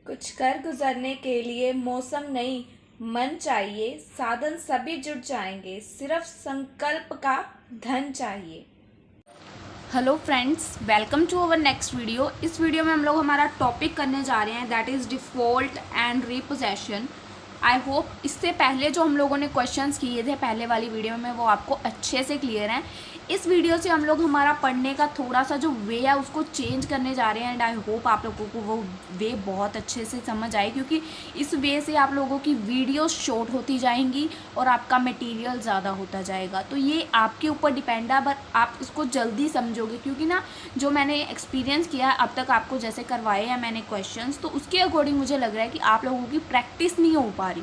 कुछ कर गुजरने के लिए मौसम नहीं, मन चाहिए। साधन सभी जुट जाएंगे, सिर्फ संकल्प का धन चाहिए। Hello friends, welcome to our next video. इस वीडियो में हम लोग हमारा टॉपिक करने जा रहे हैं, that is default and repossession. I hope इससे पहले जो हम लोगों ने क्वेश्चंस किए थे पहले वाली वीडियो में वो आपको अच्छे से क्लियर हैं। इस वीडियो से हम लोग हमारा पढ़ने का थोड़ा सा जो वे है उसको चेंज करने जा रहे हैं एंड आई होप आप लोगों को वो वे बहुत अच्छे से समझ आए, क्योंकि इस वे से आप लोगों की वीडियो शॉर्ट होती जाएंगी और आपका मटेरियल ज़्यादा होता जाएगा। तो ये आपके ऊपर डिपेंड है, बट आप इसको जल्दी समझोगे, क्योंकि ना जो मैंने एक्सपीरियंस किया है अब तक आपको जैसे करवाए हैं मैंने क्वेश्चंस, तो उसके अकॉर्डिंग मुझे लग रहा है कि आप लोगों की प्रैक्टिस नहीं हो पा रही।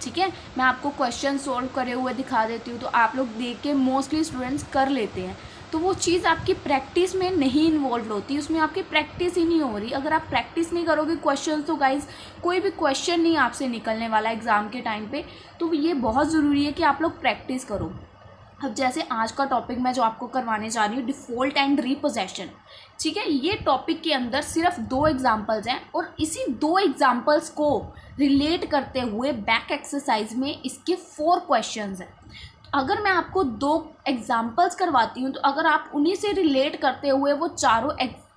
ठीक है, मैं आपको क्वेश्चन सोल्व करे हुए दिखा देती हूँ तो आप लोग देख के मोस्टली स्टूडेंट्स कर लेते हैं, तो वो चीज़ आपकी प्रैक्टिस में नहीं इन्वॉल्व होती, उसमें आपकी प्रैक्टिस ही नहीं हो रही। अगर आप प्रैक्टिस नहीं करोगे क्वेश्चन, तो गाइज कोई भी क्वेश्चन नहीं आपसे निकलने वाला एग्ज़ाम के टाइम पे। तो ये बहुत ज़रूरी है कि आप लोग प्रैक्टिस करो। अब जैसे आज का टॉपिक मैं जो आपको करवाने जा रही हूँ, डिफ़ॉल्ट एंड रीपोजेशन। ठीक है, ये टॉपिक के अंदर सिर्फ 2 एग्जाम्पल्स हैं और इसी 2 एग्जाम्पल्स को रिलेट करते हुए बैक एक्सरसाइज में इसके 4 क्वेश्चंस हैं। अगर मैं आपको 2 एग्जाम्पल्स करवाती हूँ तो अगर आप उन्हीं से रिलेट करते हुए वो चारों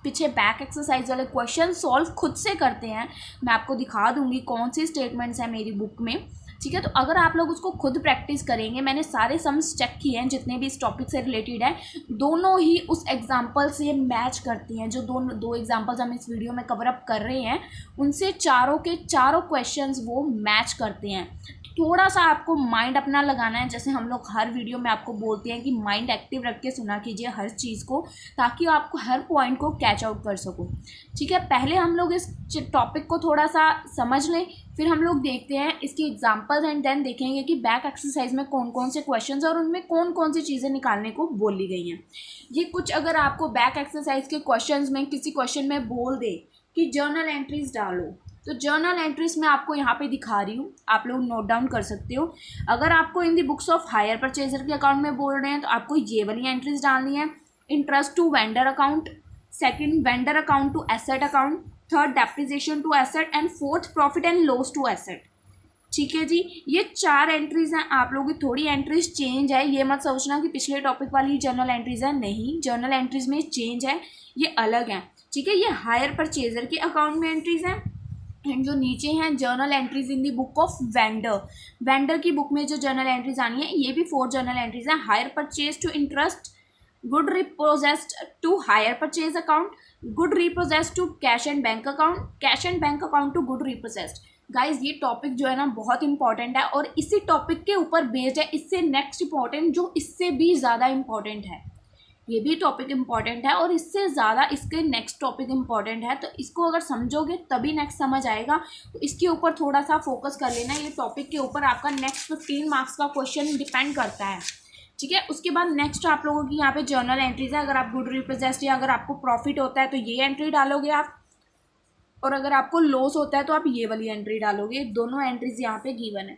पीछे बैक एक्सरसाइज वाले क्वेश्चन सॉल्व खुद से करते हैं, मैं आपको दिखा दूंगी कौन सी स्टेटमेंट्स हैं मेरी बुक में। ठीक है, तो अगर आप लोग उसको खुद प्रैक्टिस करेंगे, मैंने सारे सम्स चेक किए हैं जितने भी इस टॉपिक से रिलेटेड हैं, दोनों ही उस एग्जाम्पल से मैच करती हैं। जो दो एग्जाम्पल्स हम इस वीडियो में कवर अप कर रहे हैं उनसे चारों के चारों क्वेश्चंस वो मैच करते हैं। थोड़ा सा आपको माइंड अपना लगाना है, जैसे हम लोग हर वीडियो में आपको बोलते हैं कि माइंड एक्टिव रख के सुना कीजिए हर चीज़ को, ताकि आपको हर पॉइंट को कैच आउट कर सको। ठीक है, पहले हम लोग इस टॉपिक को थोड़ा सा समझ लें, फिर हम लोग देखते हैं इसकी एग्जांपल्स एंड देन देखेंगे कि बैक एक्सरसाइज में कौन कौन से क्वेश्चंस और उनमें कौन कौन सी चीज़ें निकालने को बोली गई हैं। ये कुछ अगर आपको बैक एक्सरसाइज के क्वेश्चंस में किसी क्वेश्चन में बोल दे कि जर्नल एंट्रीज डालो, तो जर्नल एंट्रीज में आपको यहाँ पे दिखा रही हूँ, आप लोग नोट डाउन कर सकते हो। अगर आपको इन the books of higher purchaser के अकाउंट में बोल रहे हैं तो आपको ये वाली एंट्रीज डालनी है। Interest to vendor account, second vendor account to asset account, third depreciation to asset and fourth profit and loss to asset. ठीक है जी, ये 4 एंट्रीज हैं। आप लोगों की थोड़ी एंट्रीज चेंज है, ये मत सोचना कि पिछले टॉपिक वाली जर्नल एंट्रीज है, नहीं, जर्नल एंट्रीज में चेंज है, ये अलग है। ठीक है, ये हायर परचेजर के अकाउंट में एंट्रीज हैं एंड जो नीचे हैं journal entries in the book of vendor. Vendor की बुक में जो जर्नल एंट्रीज आनी है, ये भी 4 जर्नल एंट्रीज हैं। Hire purchase to interest, good repossessed to hire purchase account, good repossessed to cash and bank account, cash and bank account to good repossessed. Guys ये topic जो है ना बहुत इंपॉर्टेंट है और इसी टॉपिक के ऊपर बेस्ड है इससे नेक्स्ट इंपॉर्टेंट जो इससे भी ज़्यादा इंपॉर्टेंट है। ये भी टॉपिक इम्पॉर्टेंट है और इससे ज़्यादा इसके नेक्स्ट टॉपिक इम्पॉर्टेंट है, तो इसको अगर समझोगे तभी नेक्स्ट समझ आएगा। तो इसके ऊपर थोड़ा सा फोकस कर लेना, ये टॉपिक के ऊपर आपका नेक्स्ट 15 मार्क्स का क्वेश्चन डिपेंड करता है। ठीक है, उसके बाद नेक्स्ट आप लोगों की यहाँ पे जर्नल एंट्रीज है। अगर आप गुड रिप्रेजेंट या अगर आपको प्रॉफिट होता है तो ये एंट्री डालोगे आप, और अगर आपको लॉस होता है तो आप ये वाली एंट्री डालोगे। दोनों एंट्रीज यहाँ पे गिवन है।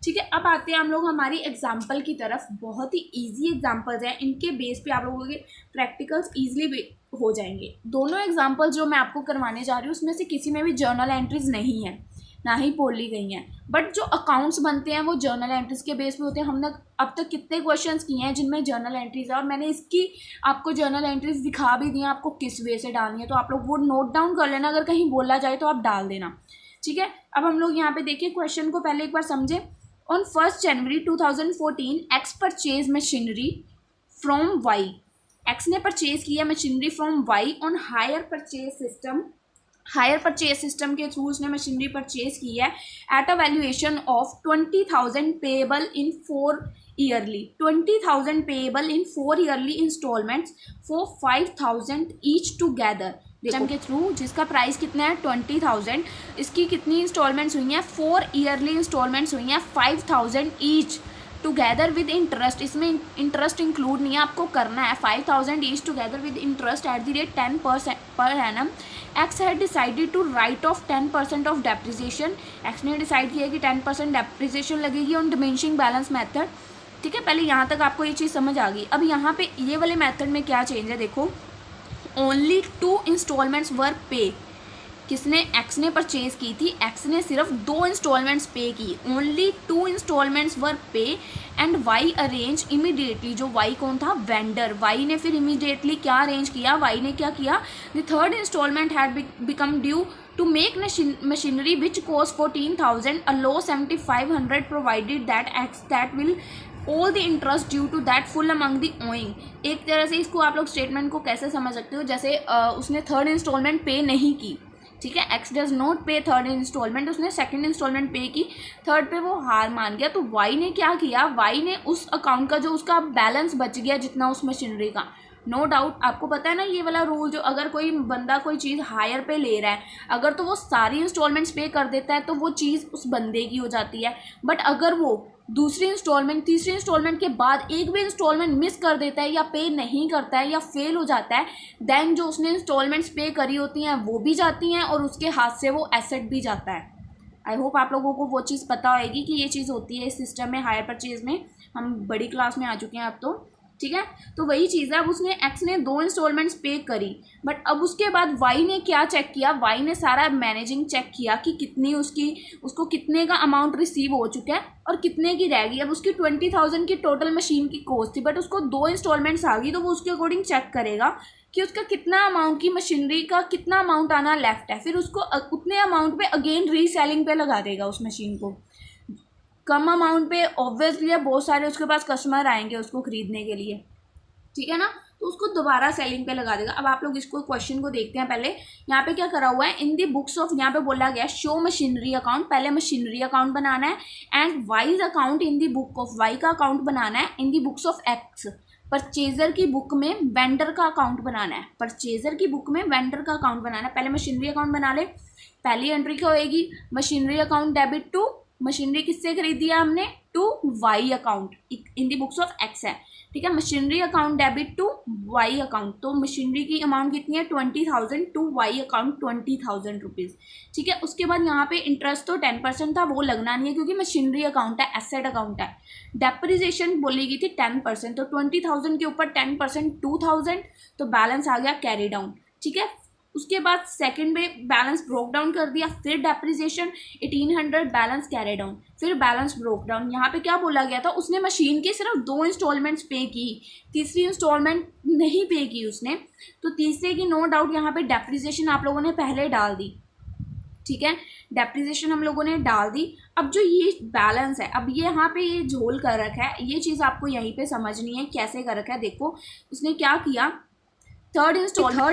ठीक है, अब आते हैं हम लोग हमारी एग्जाम्पल की तरफ। बहुत ही इजी एग्जाम्पल्स हैं, इनके बेस पे आप लोगों के प्रैक्टिकल्स इजीली हो जाएंगे। दोनों एग्जाम्पल जो मैं आपको करवाने जा रही हूँ उसमें से किसी में भी जर्नल एंट्रीज नहीं है, ना ही बोली गई हैं, बट जो अकाउंट्स बनते हैं वो जर्नल एंट्रीज के बेस पे होते हैं। हमने अब तक कितने क्वेश्चंस किए हैं जिनमें जर्नल एंट्रीज है और मैंने इसकी आपको जर्नल एंट्रीज दिखा भी दी हैं आपको किस वे से डालनी है, तो आप लोग वो नोट डाउन कर लेना, अगर कहीं बोला जाए तो आप डाल देना। ठीक है, अब हम लोग यहाँ पे देखिए क्वेश्चन को पहले एक बार समझे। On 1st January 2014, X purchased machinery from Y. X ने परचेज किया machinery from Y on hire purchase system. Hire purchase system के थ्रू उसने मशीनरी परचेज की है at a valuation of 20,000 payable in 4 yearly, 20,000 payable in 4 yearly instalments for 5,000 each together. System के through जिसका price कितना है 20,000, इसकी कितनी इंस्टॉलमेंट्स हुई हैं 4 ईयरली इंस्टॉलमेंट्स हुई हैं 5,000 ईच टुगेदर विद इंटरेस्ट। इसमें इंटरेस्ट इंक्लूड नहीं है, आपको करना है 5,000 each together with interest at the rate 10% पर annum. X had decided to write off 10% of depreciation. X ने डिसाइड किया कि 10% डेप्रिसिएशन लगेगी ऑन डिमिनिशिंग बैलेंस मेथड। ठीक है, पहले यहाँ तक आपको ये चीज़ समझ आ गई। अब यहाँ पे ये वाले मेथड में क्या चेंज है देखो, ओनली 2 इंस्टॉलमेंट्स वर पे। किसने, एक्स ने परचेज की थी, एक्स ने सिर्फ 2 इंस्टॉलमेंट्स पे की, ओनली 2 इंस्टॉलमेंट्स वर पे एंड वाई अरेंज इमीडिएटली, जो वाई कौन था, वेंडर, वाई ने फिर इमीडिएटली क्या अरेंज किया, वाई ने क्या किया, the third instalment had become due to make machinery which cost 14,000, a low 7,500 provided that X that will all the interest due to that full among the owing। एक तरह से इसको आप लोग स्टेटमेंट को कैसे समझ सकते हो, जैसे उसने थर्ड इंस्टॉलमेंट पे नहीं की, ठीक है, एक्स डज नॉट पे थर्ड इंस्टॉलमेंट, उसने सेकंड इंस्टॉलमेंट पे की, थर्ड पे वो हार मान गया, तो वाई ने क्या किया, वाई ने उस अकाउंट का जो उसका बैलेंस बच गया जितना उस मशीनरी का, नो डाउट आपको पता है ना ये वाला रूल, जो अगर कोई बंदा कोई चीज़ हायर पे ले रहा है, अगर तो वो सारी इंस्टॉलमेंट्स पे कर देता है तो वो चीज़ उस बंदे की हो जाती है, बट अगर वो दूसरी इंस्टॉलमेंट तीसरी इंस्टॉलमेंट के बाद एक भी इंस्टॉलमेंट मिस कर देता है या पे नहीं करता है या फेल हो जाता है, देन जो उसने इंस्टॉलमेंट्स पे करी होती हैं वो भी जाती हैं और उसके हाथ से वो एसेट भी जाता है। आई होप आप लोगों को वो चीज़ पता होगी कि ये चीज़ होती है इस सिस्टम में, हायर परचेज में, हम बड़ी क्लास में आ चुके हैं अब तो, ठीक है। तो वही चीज़ है, अब उसने एक्स ने 2 इंस्टॉलमेंट्स पे करी, बट अब उसके बाद वाई ने क्या चेक किया, वाई ने सारा मैनेजिंग चेक किया कि कितनी उसको कितने का अमाउंट रिसीव हो चुका है और कितने की रह गई। अब उसकी 20,000 की टोटल मशीन की कॉस्ट थी, बट उसको 2 इंस्टॉलमेंट्स आ गई, तो वो उसके अकॉर्डिंग चेक करेगा कि उसका कितना अमाउंट की मशीनरी का कितना अमाउंट आना लेफ्ट है, फिर उसको उतने अमाउंट पे अगेन रीसेलिंग पे लगा देगा उस मशीन को। कम अमाउंट पे ऑब्वियसली बहुत सारे उसके पास कस्टमर आएंगे उसको खरीदने के लिए, ठीक है ना, तो उसको दोबारा सेलिंग पे लगा देगा। अब आप लोग इसको क्वेश्चन को देखते हैं। पहले यहाँ पे क्या करा हुआ है, इन दी बुक्स ऑफ, यहाँ पे बोला गया शो मशीनरी अकाउंट, पहले मशीनरी अकाउंट बनाना है, and Y's account in the book of, Y का अकाउंट बनाना है in the books of X, purchaser की बुक में वेंडर का अकाउंट बनाना है, परचेजर की बुक में वेंडर का अकाउंट बनाना है। पहले मशीनरी अकाउंट बना ले, पहली एंट्री क्या होएगी, machinery account debit to, machinery किससे खरीदी है हमने, to Y account, in the books of X है, ठीक है, machinery account debit to Y account, तो मशीनरी की अमाउंट कितनी है 20,000 टू वाई अकाउंट 20,000 रुपीज़, ठीक है। उसके बाद यहाँ पे इंटरेस्ट तो 10% था, वो लगना नहीं है क्योंकि मशीनरी अकाउंट है, एसेट अकाउंट है। डेप्रिसिएशन बोली गई थी 10%, तो 20,000 के ऊपर 10% 2,000, तो बैलेंस आ गया कैरी डाउन, ठीक है। उसके बाद सेकंड में बैलेंस ब्रोक डाउन कर दिया, फिर डेप्रिसिएशन 1,800 बैलेंस कैरी डाउन, फिर बैलेंस ब्रोक डाउन। यहाँ पे क्या बोला गया था, उसने मशीन के सिर्फ 2 इंस्टॉलमेंट्स पे की, तीसरी इंस्टॉलमेंट नहीं पे की उसने, तो तीसरे की नो डाउट यहाँ पे डेप्रिसिएशन आप लोगों ने पहले डाल दी, ठीक है, डेप्रिसिएशन हम लोगों ने डाल दी। अब जो ये बैलेंस है, अब ये यहाँ पे ये झोल कर रखा है, ये चीज़ आपको यहीं पे समझनी है कैसे कर रखा है। देखो उसने क्या किया, थर्ड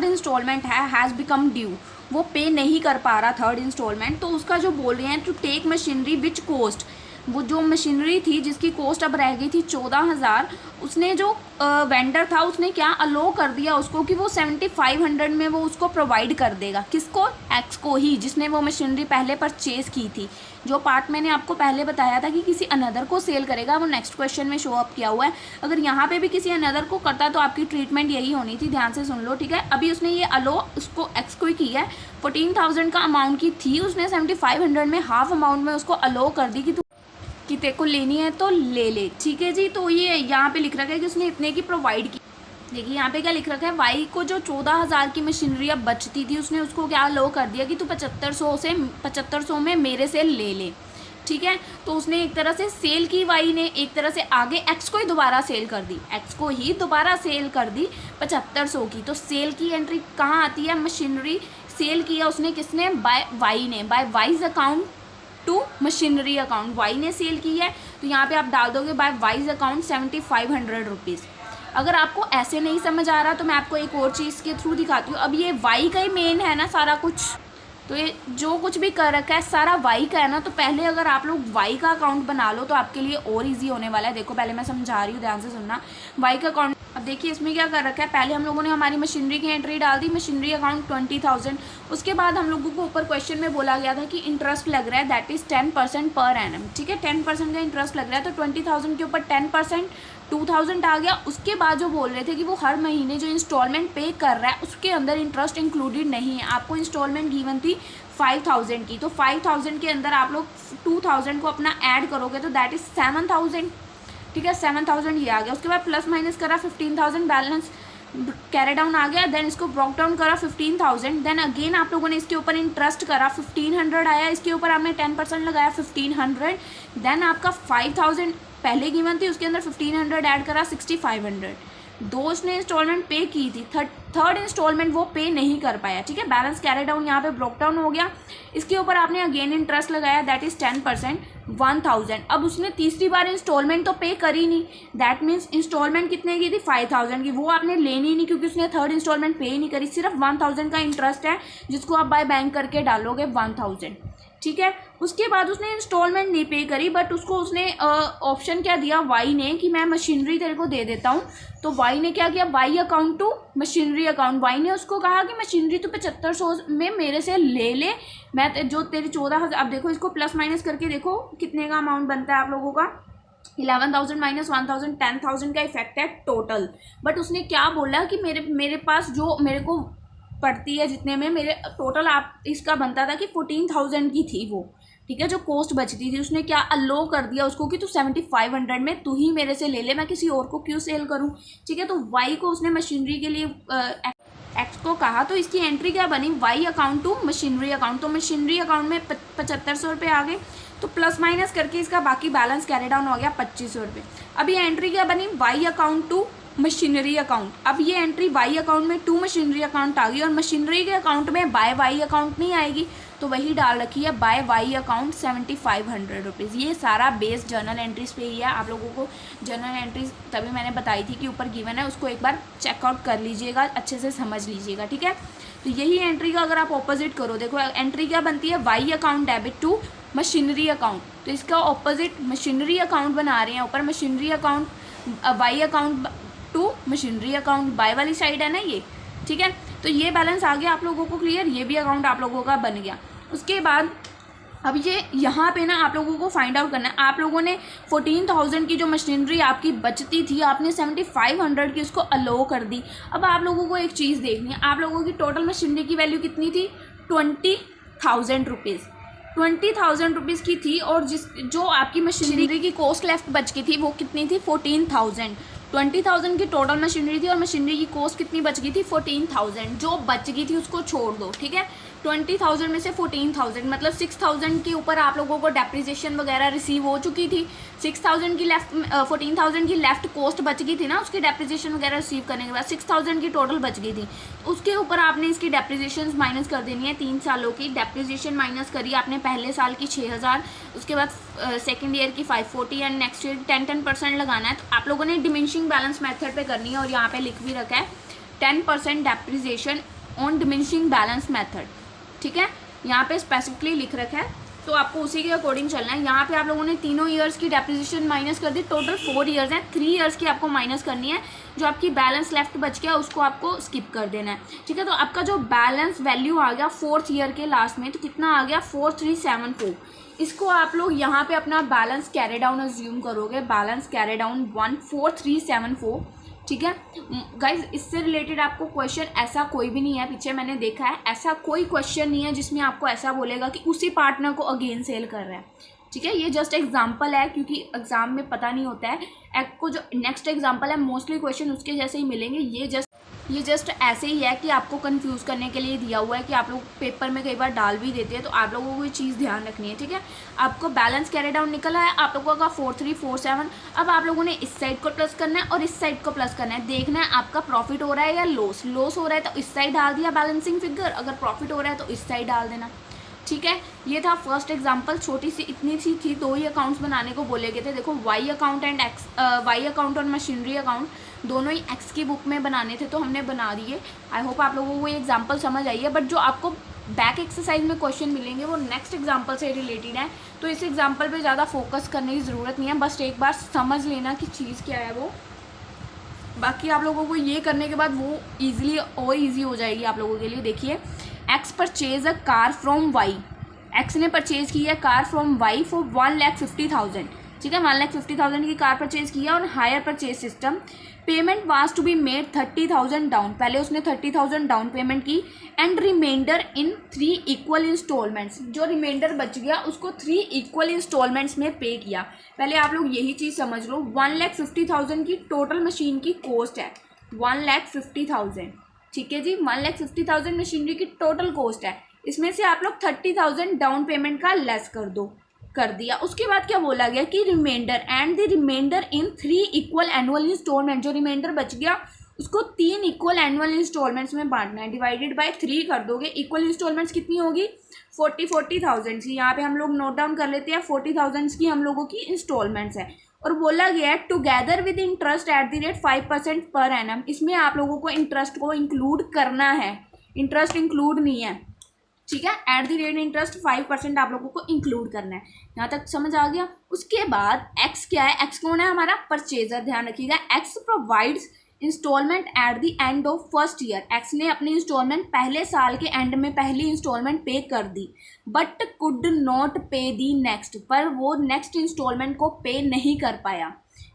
इंस्टॉलमेंट है हैज़ बिकम ड्यू, वो पे नहीं कर पा रहा थर्ड इंस्टॉलमेंट, तो उसका जो बोल रहे हैं to take machinery which cost, वो जो मशीनरी थी जिसकी कॉस्ट अब रह गई थी 14,000, उसने जो वेंडर था उसने क्या अलो कर दिया उसको कि वो 7,500 में वो उसको प्रोवाइड कर देगा, किसको, एक्स को ही, जिसने वो मशीनरी पहले परचेज़ की थी। जो पार्ट मैंने आपको पहले बताया था कि किसी अनदर को सेल करेगा, वो नेक्स्ट क्वेश्चन में शो अप किया हुआ है। अगर यहाँ पे भी किसी अनदर को करता तो आपकी ट्रीटमेंट यही होनी थी, ध्यान से सुन लो, ठीक है। अभी उसने ये अलो उसको एक्स को ही किया है, 14,000 का अमाउंट की थी, उसने 7,500 में हाफ अमाउंट में उसको अलो कर दी कि तेरे को लेनी है तो ले ले, ठीक है जी। तो ये यहाँ पे लिख रखा है कि उसने इतने की प्रोवाइड की। देखिए यहाँ पे क्या लिख रखा है, वाई को जो 14,000 की मशीनरी अब बचती थी उसने उसको क्या लो कर दिया कि तू 7500 में मेरे से ले ले, ठीक है। तो उसने एक तरह से सेल की, वाई ने एक तरह से आगे एक्स को ही दोबारा सेल कर दी, 7500 की। तो सेल की एंट्री कहाँ आती है, मशीनरी सेल किया उसने किसने, बाय वाई ने, by Y's account to machinery account, Y ने सेल की है, तो यहाँ पे आप डाल दोगे बाय वाइज अकाउंट 7,500 रुपीज़। अगर आपको ऐसे नहीं समझ आ रहा तो मैं आपको एक और चीज़ के थ्रू दिखाती हूँ। अब ये वाई का ही मेन है ना सारा कुछ, तो ये जो कुछ भी कर रखा है सारा वाई का है ना, तो पहले अगर आप लोग वाई का अकाउंट बना लो तो आपके लिए और इजी होने वाला है। देखो पहले मैं समझा रही हूँ, ध्यान से सुनना। वाई का अकाउंट, अब देखिए इसमें क्या कर रखा है, पहले हम लोगों ने हमारी मशीनरी की एंट्री डाल दी, मशीनरी अकाउंट 20,000। उसके बाद हम लोगों को ऊपर क्वेश्चन में बोला गया था कि इंटरेस्ट लग रहा है, दैट इज़ 10% पर एनम, ठीक है, 10% का इंटरेस्ट लग रहा है। तो 20,000 के ऊपर 10% 2,000 आ गया। उसके बाद जो बोल रहे थे कि वो हर महीने जो इंस्टॉलमेंट पे कर रहा है उसके अंदर इंटरेस्ट इंक्लूडेड नहीं है। आपको इंस्टॉलमेंट गिवन थी 5,000 की, तो 5,000 के अंदर आप लोग 2,000 को अपना ऐड करोगे तो दैट इज़ 7,000, ठीक है, 7,000 ये आ गया। उसके बाद प्लस माइनस करा 15,000 बैलेंस कैरी डाउन आ गया, देन इसको ब्रोक डाउन करा 15,000, देन अगेन आप लोगों ने इसके ऊपर इंटरेस्ट करा 1500 आया, इसके ऊपर आपने 10% लगाया 1500, देन आपका 5,000 पहले गिवन थी, उसके अंदर 1500 ऐड करा 6500। दो उसने इंस्टॉलमेंट पे की थी, थर्ड इंस्टॉलमेंट वो पे नहीं कर पाया, ठीक है। बैलेंस कैरी डाउन यहाँ पे ब्रोक डाउन हो गया, इसके ऊपर आपने अगेन इंटरेस्ट लगाया, दैट इज़ 10%, 1000। अब उसने तीसरी बार इंस्टॉलमेंट तो पे करी नहीं, दैट मीन्स इंस्टॉलमेंट कितने की थी 5000 की, वो आपने लेनी नहीं क्योंकि उसने थर्ड इंस्टॉलमेंट पे ही नहीं करी, सिर्फ 1000 का इंटरेस्ट है जिसको आप बाय बैंक करके डालोगे 1000, ठीक है। उसके बाद उसने इंस्टॉलमेंट नहीं पे करी, बट उसको उसने ऑप्शन क्या दिया वाई ने कि मैं मशीनरी तेरे को दे देता हूँ। तो वाई ने क्या किया, Y account to machinery account, Y ने उसको कहा कि मशीनरी तो 7500 में मेरे से ले ले, मैं जो तेरी 14,000, अब देखो इसको प्लस माइनस करके देखो कितने का अमाउंट बनता है आप लोगों का, 11,000 माइनस 1,000, 10,000 का इफेक्ट है टोटल। बट उसने क्या बोला कि मेरे पास जो मेरे को पड़ती है जितने में मेरे टोटल आप इसका बनता था कि 14,000 की थी वो, ठीक है, जो कॉस्ट बचती थी, उसने क्या अलो कर दिया उसको कि तू 7500 में तू ही मेरे से ले ले, मैं किसी और को क्यों सेल करूं, ठीक है। तो वाई को उसने मशीनरी के लिए एक्स को कहा, तो इसकी एंट्री क्या बनी, Y account to machinery account, तो मशीनरी अकाउंट में 7500 रुपये आ गए, तो प्लस माइनस करके इसका बाकी बैलेंस कैरी डाउन हो गया 2500 रुपये। अब ये एंट्री क्या बनी, Y account to machinery account, अब ये एंट्री वाई अकाउंट में टू मशीनरी अकाउंट आ गई, और मशीनरी के अकाउंट में बाय वाई अकाउंट नहीं आएगी, तो वही डाल रखी है बाय वाई अकाउंट 7500 रुपीज़। ये सारा बेस जर्नल एंट्रीज पे ही है, आप लोगों को जर्नल एंट्रीज तभी मैंने बताई थी कि ऊपर गिवन है, उसको एक बार चेकआउट कर लीजिएगा, अच्छे से समझ लीजिएगा, ठीक है। तो यही एंट्री का अगर आप ऑपोजिट करो, देखो एंट्री क्या बनती है, Y account debit to machinery account, तो इसका ऑपोजिट मशीनरी अकाउंट बना रहे हैं ऊपर, machinery account Y account to machinery account, by वाली साइड है ना ये, ठीक है। तो ये बैलेंस आ गया आप लोगों को क्लियर, ये भी अकाउंट आप लोगों का बन गया। उसके बाद अब ये यहाँ पे ना आप लोगों को फाइंड आउट करना है, आप लोगों ने 14,000 की जो मशीनरी आपकी बचती थी, आपने 7500 की उसको अलो कर दी। अब आप लोगों को एक चीज़ देखनी है, आप लोगों की टोटल मशीनरी की वैल्यू कितनी थी, 20,000 रुपीज़, 20,000 रुपीज़ की थी, और जो आपकी मशीनरी की कॉस्ट लेफ्ट बच गई थी वो कितनी थी, 14,000। 20,000 की टोटल मशीनरी थी और मशीनरी की कॉस्ट कितनी बच गई थी, 14,000। जो बच गई थी उसको छोड़ दो, ठीक है। 20,000 में से 14,000 मतलब 6,000 के ऊपर आप लोगों को डेप्रिसिएशन वगैरह रिसीव हो चुकी थी, 6,000 की लेफ्ट 14,000 की लेफ्ट कॉस्ट बच गई थी ना, उसकी डेप्रिसिएशन वगैरह रिसीव करने के बाद 6,000 की टोटल बच गई थी। उसके ऊपर आपने इसकी डेप्रिसिएशन माइनस कर देनी है, 3 सालों की डेप्रिसिएशन माइनस करी आपने, पहले साल की 6,000, उसके बाद सेकेंड ईयर की 540 एंड नेक्स्ट ईयर 10% लगाना है। तो आप लोगों ने डिमिनिशिंग बैलेंस मेथड पे करनी है, और यहाँ पे लिख भी रखा है 10% depreciation on diminishing balance method, ठीक है, यहाँ पे स्पेसिफिकली लिख रखा है, तो आपको उसी के अकॉर्डिंग चलना है। यहाँ पे आप लोगों ने तीनों ईयर्स की डेप्रिसिएशन माइनस कर दी, टोटल 4 ईयर्स हैं, 3 ईयर्स की आपको माइनस करनी है, जो आपकी बैलेंस लेफ्ट बच गया उसको आपको स्किप कर देना है, ठीक है। तो आपका जो बैलेंस वैल्यू आ गया 4th ईयर के लास्ट में, तो कितना आ गया 4374। इसको आप लोग यहाँ पे अपना बैलेंस कैरी डाउन अज्यूम करोगे, बैलेंस कैरी डाउन 14374, ठीक है गाइज। इससे रिलेटेड आपको क्वेश्चन ऐसा कोई भी नहीं है, पीछे मैंने देखा है, ऐसा कोई क्वेश्चन नहीं है जिसमें आपको ऐसा बोलेगा कि उसी पार्टनर को अगेन सेल कर रहा है, ठीक है। ये जस्ट एग्जांपल है, क्योंकि एग्जाम में पता नहीं होता है, आपको जो नेक्स्ट एग्जांपल है मोस्टली क्वेश्चन उसके जैसे ही मिलेंगे, ये जस्ट ऐसे ही है कि आपको कंफ्यूज करने के लिए दिया हुआ है, कि आप लोग पेपर में कई बार डाल भी देते हैं, तो आप लोगों को ये चीज़ ध्यान रखनी है, ठीक है। आपको बैलेंस कैरी डाउन निकला है आप लोगों का 4347, अब आप लोगों ने इस साइड को प्लस करना है और इस साइड को प्लस करना है, देखना है आपका प्रॉफिट हो रहा है या लॉस हो रहा है तो इस साइड डाल दिया बैलेंसिंग फिगर, अगर प्रॉफिट हो रहा है तो इस साइड डाल देना, ठीक है। ये था फर्स्ट एग्जांपल, छोटी सी इतनी सी थी, 2 ही अकाउंट्स बनाने को बोले गए थे। देखो Y account and X, Y account और मशीनरी अकाउंट दोनों ही एक्स की बुक में बनाने थे, तो हमने बना दिए। आई होप आप लोगों को ये एग्जांपल समझ आई है, बट जो आपको बैक एक्सरसाइज में क्वेश्चन मिलेंगे वो नेक्स्ट एग्जांपल से रिलेटेड है, तो इस एग्जांपल पे ज़्यादा फोकस करने की ज़रूरत नहीं है, बस एक बार समझ लेना कि चीज़ क्या है वो। बाकी आप लोगों को ये करने के बाद वो ईजिली और ईजी हो जाएगी आप लोगों के लिए। देखिए, X purchase a car from Y, X ने परचेज की है कार फ्रॉम वाई फॉर 1,50,000, ठीक है, 1,50,000 की कार परचेज किया और hire purchase system. Payment was to be made 30,000 down, पहले उसने 30,000 डाउन पेमेंट की, and reminder in 3 equal instalments, जो रिमाइंडर बच गया उसको 3 इक्वल इंस्टॉलमेंट्स में पे किया। पहले आप लोग यही चीज़ समझ लो, 1,50,000 की टोटल मशीन की कॉस्ट है, 1,50,000। ठीक है जी, 1,50,000 मशीनरी की टोटल कॉस्ट है। इसमें से आप लोग 30,000 डाउन पेमेंट का लेस कर दिया। उसके बाद क्या बोला गया कि reminder and the reminder in 3 equal annual instalment, जो रिमाइंडर बच गया उसको 3 इक्वल एनुअल इंस्टॉलमेंट्स में बांटना है। डिवाइडेड बाय 3 कर दोगे। इक्वल इंस्टॉलमेंट्स कितनी होगी? 40,000 की। यहाँ पे हम लोग नोट डाउन कर लेते हैं 40,000 की हम लोगों की इंस्टॉलमेंट्स है। और बोला गया है together with interest at the rate 5% per annum. इसमें आप लोगों को इंटरेस्ट को इंक्लूड करना है, इंटरेस्ट इंक्लूड नहीं है। ठीक है, एट द रेट इंटरेस्ट 5% आप लोगों को इंक्लूड करना है। यहाँ तक समझ आ गया। उसके बाद एक्स क्या है? एक्स कौन है? हमारा परचेजर। ध्यान रखिएगा, X provides instalment at the end of first year. X ने अपनी इंस्टॉलमेंट पहले साल के एंड में पहली इंस्टॉलमेंट पे कर दी, बट कुड नॉट पे दी नेक्स्ट, पर वो नेक्स्ट इंस्टॉलमेंट को पे नहीं कर पाया।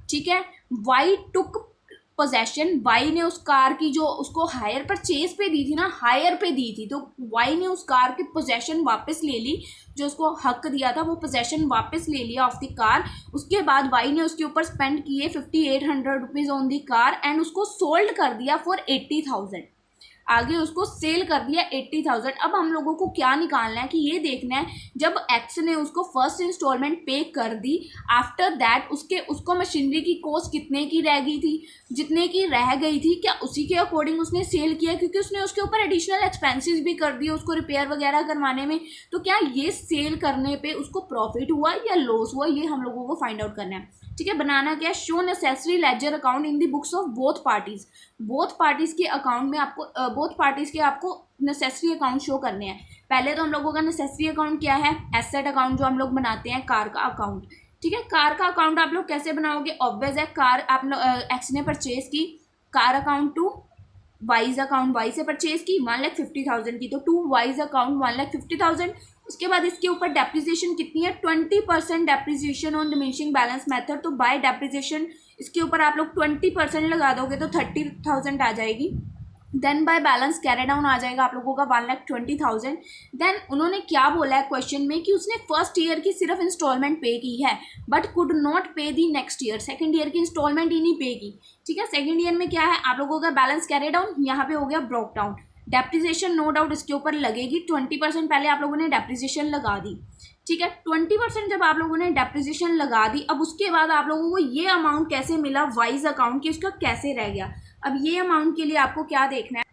ठीक है, वाई टुक पोजेशन। वाई ने उस कार की जो उसको हायर परचेज पे दी थी ना, हायर पे दी थी, तो वाई ने उस कार की पोजेशन वापस ले ली, जो उसको हक दिया था वो पोजेशन वापस ले लिया ऑफ द कार। उसके बाद वाई ने उसके ऊपर स्पेंड किए 5,800 rupees on the car and उसको सोल्ड कर दिया फॉर 80,000। आगे उसको सेल कर दिया 80,000। अब हम लोगों को क्या निकालना है कि ये देखना है जब एक्स ने उसको फर्स्ट इंस्टॉलमेंट पे कर दी, आफ्टर दैट उसको मशीनरी की कॉस्ट कितने की रह गई थी, जितने की रह गई थी, क्या उसी के अकॉर्डिंग उसने सेल किया? क्योंकि उसने उसके ऊपर एडिशनल एक्सपेंसेस भी कर दिए उसको रिपेयर वगैरह करवाने में। तो क्या ये सेल करने पे उसको प्रॉफिट हुआ या लॉस हुआ, ये हम लोगों को फाइंड आउट करना है। ठीक है, बनाना क्या? Show necessary ledger account in the books of both parties. Both parties के अकाउंट में आपको बोथ पार्टीज के आपको नेसेसरी अकाउंट शो करने हैं। पहले तो हम लोगों का नेसेसरी अकाउंट क्या है? एसेट अकाउंट, जो हम लोग बनाते हैं कार का अकाउंट। ठीक है, कार का अकाउंट आप लोग कैसे बनाओगे? ऑब्वियस है, कार आप एक्स ने परचेज की, car account to Y's account, Y से परचेज की 1,50,000 की, तो टू वाइज अकाउंट 1,50,000। उसके बाद इसके ऊपर डेप्रिसिएशन कितनी है? 20% depreciation on diminishing balance method. तो बाय डेप्रिसिएशन इसके ऊपर आप लोग 20% लगा दोगे तो 30,000 आ जाएगी। Then by balance carry down आ जाएगा आप लोगों का 1,20,000। देन उन्होंने क्या बोला है क्वेश्चन में कि उसने फर्स्ट ईयर की सिर्फ इंस्टॉलमेंट पे की है, बट कुड नॉट पे दी नेक्स्ट ईयर। सेकंड ईयर की इंस्टॉलमेंट ही नहीं पे की। ठीक है, सेकंड ईयर में क्या है आप लोगों का? बैलेंस कैरी डाउन, यहाँ पे हो गया broke down. Depreciation no doubt इसके ऊपर लगेगी। 20% पहले आप लोगों ने डेप्रिसिएशन लगा दी। ठीक है, 20% जब आप लोगों ने डेप्रिसिएशन लगा दी, अब उसके बाद आप लोगों को ये अमाउंट कैसे मिला वाइज अकाउंट की, उसका कैसे रह गया? अब ये अमाउंट के लिए आपको क्या देखना है?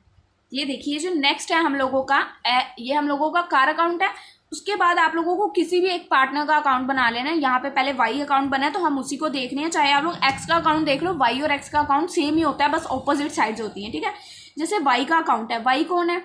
ये देखिए, जो नेक्स्ट है हम लोगों का, ये हम लोगों का कार अकाउंट है। उसके बाद आप लोगों को किसी भी एक पार्टनर का अकाउंट बना लेना है। यहाँ पे पहले वाई अकाउंट बना है तो हम उसी को देखने हैं। चाहे आप लोग एक्स का अकाउंट देख लो, वाई और एक्स का अकाउंट सेम ही होता है, बस ऑपोजिट साइड्स होती हैं। ठीक है, जैसे वाई का अकाउंट है, वाई कौन है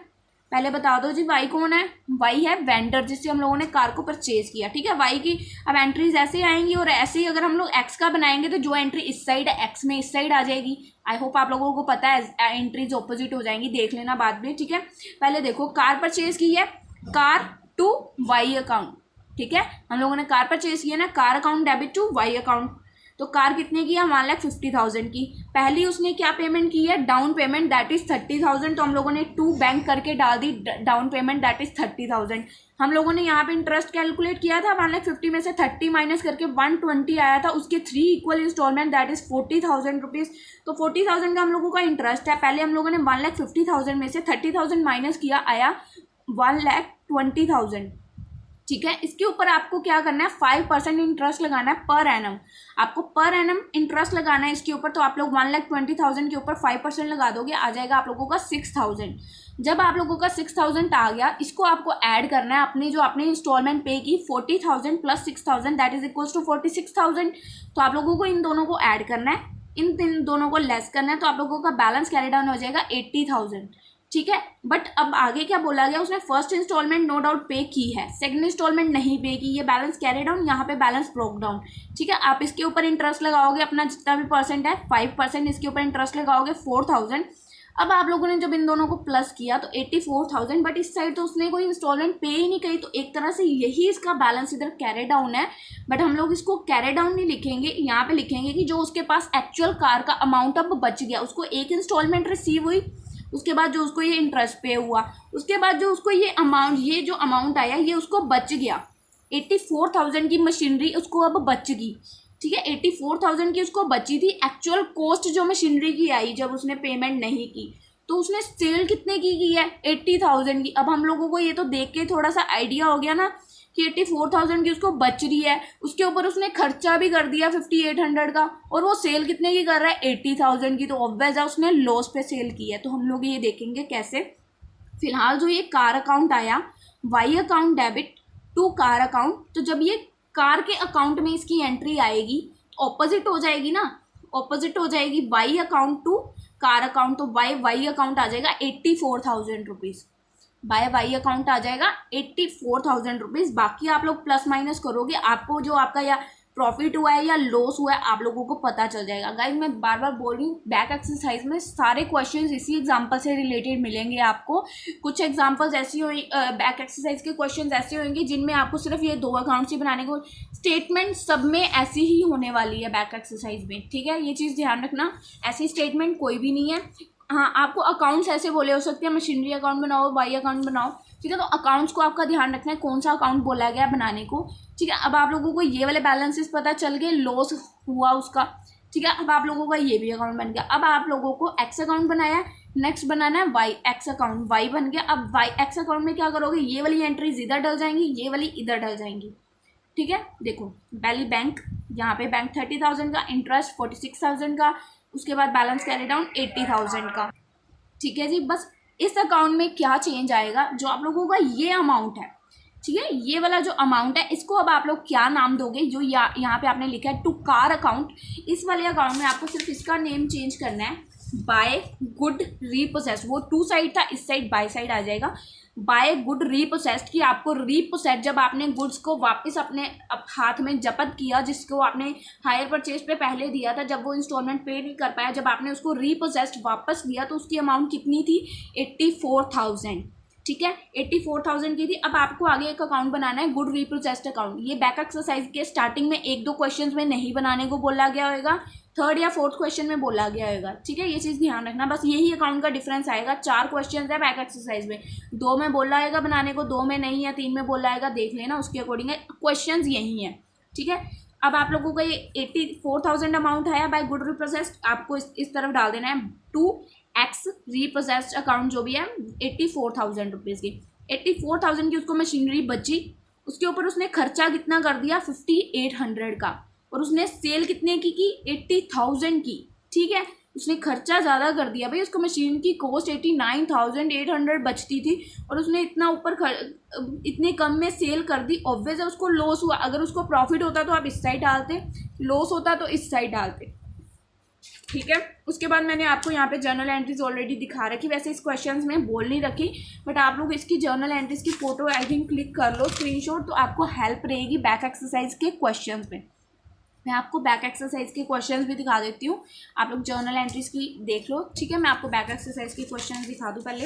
पहले बता दो जी? वाई कौन है? वाई है वेंडर, जिससे हम लोगों ने कार को परचेज किया। ठीक है, वाई की अब एंट्रीज ऐसे आएंगी, और ऐसे ही अगर हम लोग एक्स का बनाएंगे तो जो एंट्री इस साइड है एक्स में इस साइड आ जाएगी। आई होप आप लोगों को पता है एंट्रीज ऑपोजिट हो जाएंगी, देख लेना बाद में। ठीक है, पहले देखो कार परचेज की है, कार टू वाई अकाउंट। ठीक है, हम लोगों ने कार परचेज किया ना, car account debit to Y account. तो कार कितने की है? 1,50,000 की। पहली उसने क्या पेमेंट की है? Down payment, that is 30,000। तो हम लोगों ने 2 बैंक करके डाल दी डाउन पेमेंट, दैट इज 30,000। हम लोगों ने यहाँ पे इंटरेस्ट कैलकुलेट किया था, 1,50,000 में से 30 माइनस करके 120 आया था। उसके 3 equal instalment, that is 40,000 rupees. तो 40,000 का हम लोगों का इंटरेस्ट है। पहले हम लोगों ने 1,50,000 में से 30,000 माइनस किया, आया 1,20,000। ठीक है, इसके ऊपर आपको क्या करना है? 5% इंटरेस्ट लगाना है पर एनम। आपको पर एनम इंटरेस्ट लगाना है इसके ऊपर। तो आप लोग 1,20,000 के ऊपर 5% लगा दोगे, आ जाएगा आप लोगों का 6,000। जब आप लोगों का 6,000 आ गया, इसको आपको ऐड करना है अपनी जो आपने इंस्टॉलमेंट पे की 40,000 plus 6,000, that is equals to 46,000। तो आप लोगों को इन दोनों को ऐड करना है, इन दोनों को लेस करना है, तो आप लोगों का बैलेंस कैरी डाउन हो जाएगा 80,000। ठीक है, बट अब आगे क्या बोला गया? उसने फर्स्ट इंस्टॉलमेंट नो डाउट पे की है, सेकंड इंस्टॉलमेंट नहीं पे की, ये बैलेंस कैरी डाउन, यहाँ पे बैलेंस ब्रोक डाउन। ठीक है, आप इसके ऊपर इंटरेस्ट लगाओगे अपना जितना भी परसेंट है 5%, इसके ऊपर इंटरेस्ट लगाओगे 4,000। अब आप लोगों ने जब इन दोनों को प्लस किया तो 84,000, बट इस साइड तो उसने कोई इंस्टॉलमेंट पे ही नहीं करी, तो एक तरह से यही इसका बैलेंस इधर कैरी डाउन है। बट हम लोग इसको कैरी डाउन नहीं लिखेंगे, यहाँ पे लिखेंगे कि जो उसके पास एक्चुअल कार का अमाउंट अब बच गया, उसको एक इंस्टॉलमेंट रिसीव हुई, उसके बाद जो उसको ये इंटरेस्ट पे हुआ, उसके बाद जो उसको ये जो अमाउंट आया ये उसको बच गया। 84,000 की मशीनरी उसको अब बच गई। ठीक है। 84,000 की उसको बची थी। एक्चुअल कॉस्ट जो मशीनरी की आई जब उसने पेमेंट नहीं की, तो उसने सेल कितने की है, 80,000 की। अब हम लोगों को ये तो देख के थोड़ा सा आइडिया हो गया ना कि 84,000 की उसको बच रही है, उसके ऊपर उसने खर्चा भी कर दिया 5800 का, और वो सेल कितने की कर रहा है, 80,000 की। तो ऑब्वियस है उसने लॉस पे सेल की है। तो हम लोग ये देखेंगे कैसे। फिलहाल जो ये कार अकाउंट आया, Y account debit to car account, तो जब ये कार के अकाउंट में इसकी एंट्री आएगी तो ऑपोजिट हो जाएगी ना, ऑपोजिट हो जाएगी Y account to car account. तो वाई अकाउंट आ जाएगा 84,000 रुपीज़, बाय वाई अकाउंट आ जाएगा 84,000 रुपीज़। बाकी आप लोग प्लस माइनस करोगे, आपको जो आपका या प्रॉफिट हुआ है या लॉस हुआ है आप लोगों को पता चल जाएगा। गाइस मैं बार बार बोल रही हूँ, बैक एक्सरसाइज में सारे क्वेश्चंस इसी एग्जांपल से रिलेटेड मिलेंगे आपको। कुछ एग्जांपल्स ऐसी हो, बैक एक्सरसाइज के क्वेश्चंस ऐसे होंगे जिनमें आपको सिर्फ ये 2 अकाउंट्स ही बनाने को, स्टेटमेंट सब में ऐसी ही होने वाली है बैक एक्सरसाइज में, ठीक है। ये चीज़ ध्यान रखना, ऐसी स्टेटमेंट कोई भी नहीं है। हाँ, आपको अकाउंट्स ऐसे बोले हो सकते हैं, मशीनरी अकाउंट बनाओ, वाई अकाउंट बनाओ, ठीक है। तो अकाउंट्स को आपका ध्यान रखना है कौन सा अकाउंट बोला गया बनाने को, ठीक है। अब आप लोगों को ये वाले बैलेंसेस पता चल गए, लॉस हुआ उसका, ठीक है। अब आप लोगों का ये भी अकाउंट बन गया। अब आप लोगों को एक्स अकाउंट बनाया है, नेक्स्ट बनाना है वाई एक्स अकाउंट, वाई बन गया। अब वाई एक्स अकाउंट में क्या करोगे, ये वाली एंट्रीज इधर डल जाएंगी, ये वाली इधर डल जाएंगी, ठीक है। देखो पहली बैंक, यहाँ पे बैंक 30,000 का, इंटरेस्ट 46,000 का, उसके बाद बैलेंस कैरी डाउन 80,000 का, ठीक है जी। बस इस अकाउंट में क्या चेंज आएगा, जो आप लोगों का ये अमाउंट है, ठीक है, ये वाला जो अमाउंट है इसको अब आप लोग क्या नाम दोगे, जो यहाँ पे आपने लिखा है टू कार अकाउंट, इस वाले अकाउंट में आपको सिर्फ इसका नेम चेंज करना है, बाय गुड रीपोसेस। वो टू साइड था, इस साइड बाय साइड आ जाएगा, बाय गुड रीपोसेस्ड, की आपको रीपोसेस जब आपने गुड्स को वापस अपने हाथ में जब्त किया, जिसको आपने हायर परचेज पे पहले दिया था, जब वो इंस्टॉलमेंट पे नहीं कर पाया, जब आपने उसको रीपोसेस्ड वापस दिया तो उसकी अमाउंट कितनी थी, 84,000, ठीक है, 84,000 की थी। अब आपको आगे एक अकाउंट बनाना है, गुड रीपोसेस्ड अकाउंट। ये बैक एक्सरसाइज के स्टार्टिंग में 1-2 क्वेश्चंस में नहीं बनाने को बोला गया होगा, 3rd या 4th क्वेश्चन में बोला गया होगा, ठीक है। ये चीज़ ध्यान रखना, बस यही अकाउंट का डिफरेंस आएगा। 4 क्वेश्चन है बैक एक्सरसाइज में, 2 में बोला आएगा बनाने को, 2 में नहीं, या 3 में बोला आएगा, देख लेना उसके अकॉर्डिंग है, क्वेश्चन यही है, ठीक है। अब आप लोगों का ये 84,000 अमाउंट है बाय गुड रीपोसेस्ड, आपको इस तरफ डाल देना है टू एक्स रीपोसेस्ड अकाउंट, जो भी है 84,000 रुपीज़ की। 84,000 की उसको मशीनरी बची, उसके ऊपर उसने खर्चा कितना कर दिया, 5800 का, और उसने सेल कितने की 80,000 की, ठीक है। उसने खर्चा ज़्यादा कर दिया भाई, उसको मशीन की कॉस्ट 89,800 बचती थी और उसने इतना इतने कम में सेल कर दी। ऑब्वियस है उसको लॉस हुआ। अगर उसको प्रॉफिट होता तो आप इस साइड डालते, लॉस होता तो इस साइड डालते, ठीक है। उसके बाद मैंने आपको यहाँ पे जर्नल एंट्रीज ऑलरेडी दिखा रखी, वैसे इस क्वेश्चंस में बोल नहीं रखी, बट आप लोग इसकी जर्नल एंट्रीज की फोटो आई थिंक क्लिक कर लो स्क्रीनशॉट, तो आपको हेल्प रहेगी बैक एक्सरसाइज के क्वेश्चंस में। मैं आपको बैक एक्सरसाइज के क्वेश्चंस भी दिखा देती हूँ, आप लोग जर्नल एंट्रीज की देख लो, ठीक है। मैं आपको बैक एक्सरसाइज के क्वेश्चंस दिखा दूँ पहले।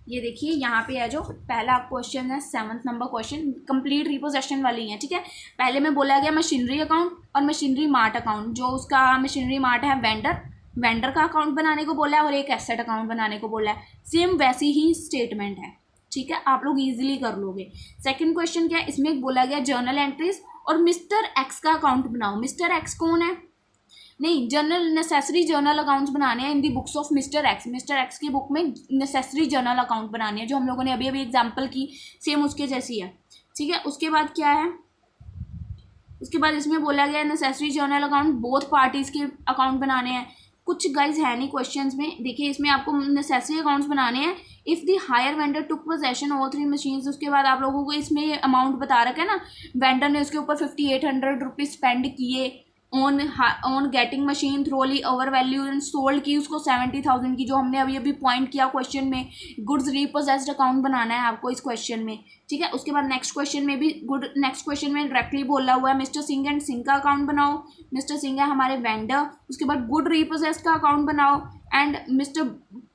ये देखिए यहाँ पे है, जो पहला क्वेश्चन है 7th number question, complete repossession वाली है, ठीक है। पहले में बोला गया मशीनरी अकाउंट और मशीनरी मार्ट अकाउंट। जो उसका मशीनरी मार्ट है वेंडर का अकाउंट बनाने को बोला है, और एक एसेट अकाउंट बनाने को बोला है। सेम वैसी ही स्टेटमेंट है, ठीक है, आप लोग ईजिली कर लोगे। सेकेंड क्वेश्चन क्या है, इसमें बोला गया जर्नल एंट्रीज और मिस्टर एक्स का अकाउंट बनाओ। मिस्टर एक्स कौन है, नहीं, जनरल नेसेसरी जर्नल अकाउंट्स बनाने हैं in the books of mister X. Mister X की बुक में नेसेसरी जर्नल अकाउंट बनाने हैं, जो हम लोगों ने अभी एग्जांपल की, सेम उसके जैसी है, ठीक है। उसके बाद क्या है, उसके बाद इसमें बोला गया necessary journal account both parties के अकाउंट बनाने हैं। कुछ गाइज है नहीं क्वेश्चंस में, देखिए इसमें आपको नेसेसरी अकाउंट्स बनाने हैं। If the higher vendor took possession all 3 machines, उसके बाद आप लोगों को इसमें अमाउंट बता रखा है ना, वेंडर ने उसके ऊपर 5800 रुपीज़ स्पेंड किए on getting machine thoroughly over value and sold की उसको 70,000 की, जो हमने अभी पॉइंट किया क्वेश्चन में। गुड्स रीपोजेस्ड अकाउंट बनाना है आपको इस क्वेश्चन में, ठीक है। उसके बाद नेक्स्ट क्वेश्चन में भी नेक्स्ट क्वेश्चन में डायरेक्टली बोला हुआ है मिस्टर सिंह एंड सिंह का अकाउंट बनाओ। मिस्टर सिंह है हमारे वेंडर। उसके बाद गुड रीपोजेस्ड का अकाउंट बनाओ एंड मिस्टर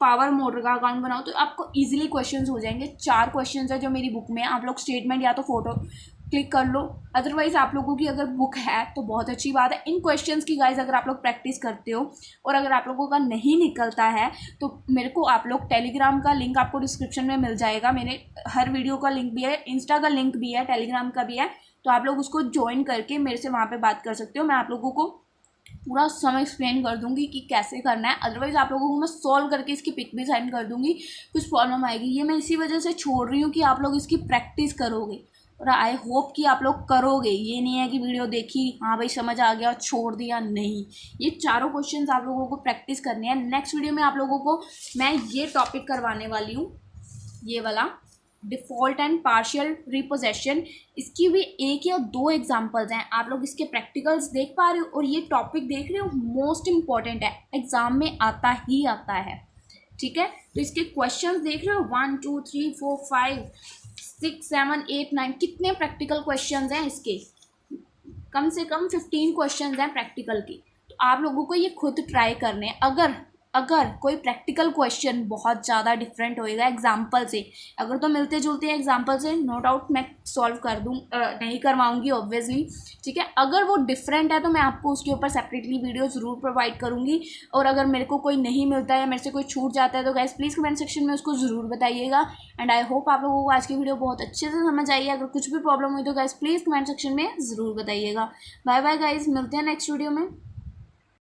पावर मोटर का अकाउंट बनाओ। तो आपको ईजिली क्वेश्चन हो जाएंगे। 4 क्वेश्चन है जो मेरी बुक में, आप लोग स्टेटमेंट या तो फोटो क्लिक कर लो। अदरवाइज़ आप लोगों की अगर बुक है तो बहुत अच्छी बात है। इन क्वेश्चंस की गाइज अगर आप लोग प्रैक्टिस करते हो और अगर आप लोगों का नहीं निकलता है तो मेरे को आप लोग टेलीग्राम का लिंक आपको डिस्क्रिप्शन में मिल जाएगा। मेरे हर वीडियो का लिंक भी है, इंस्टा का लिंक भी है, टेलीग्राम का भी है, तो आप लोग उसको ज्वाइन करके मेरे से वहाँ पर बात कर सकते हो। मैं आप लोगों को पूरा समय एक्सप्लेन कर दूंगी कि कैसे करना है। अदरवाइज़ आप लोगों को मैं सॉल्व करके इसकी पिक भी सेंड कर दूंगी, कुछ प्रॉब्लम आएगी। ये मैं इसी वजह से छोड़ रही हूँ कि आप लोग इसकी प्रैक्टिस करोगे और आई होप कि आप लोग करोगे। ये नहीं है कि वीडियो देखी, हाँ भाई समझ आ गया और छोड़ दिया, नहीं। ये चारों क्वेश्चंस आप लोगों को प्रैक्टिस करने हैं। नेक्स्ट वीडियो में आप लोगों को मैं ये टॉपिक करवाने वाली हूँ, ये वाला डिफ़ॉल्ट एंड पार्शियल रिपोजेशन। इसकी भी एक या दो एग्जांपल्स हैं, आप लोग इसके प्रैक्टिकल्स देख पा रहे हो और ये टॉपिक देख रहे हो, मोस्ट इम्पॉर्टेंट है, एग्ज़ाम में आता ही आता है, ठीक है। तो इसके क्वेश्चंस देख रहे हो, 1 2 3 4 5 6 7 8 9, कितने प्रैक्टिकल क्वेश्चंस हैं इसके, कम से कम 15 क्वेश्चंस हैं प्रैक्टिकल की। तो आप लोगों को ये खुद ट्राई करने हैं। अगर कोई प्रैक्टिकल क्वेश्चन बहुत ज़्यादा डिफरेंट होएगा एग्जाम्पल से, अगर तो मिलते जुलते हैं एग्जाम्पल से, नो डाउट मैं सॉल्व कर दूँ, नहीं करवाऊँगी ऑब्वियसली, ठीक है। अगर वो डिफरेंट है तो मैं आपको उसके ऊपर सेपरेटली वीडियो ज़रूर प्रोवाइड करूँगी। और अगर मेरे को कोई नहीं मिलता है, मेरे से कोई छूट जाता है, तो गाइस प्लीज़ कमेंट सेक्शन में उसको ज़रूर बताइएगा। एंड आई होप आप लोगों को आज की वीडियो बहुत अच्छे से समझ आई है। अगर कुछ भी प्रॉब्लम हुई तो गाइस प्लीज़ कमेंट सेक्शन में ज़रूर बताइएगा। बाय बाय गाइस, मिलते हैं नेक्स्ट वीडियो में।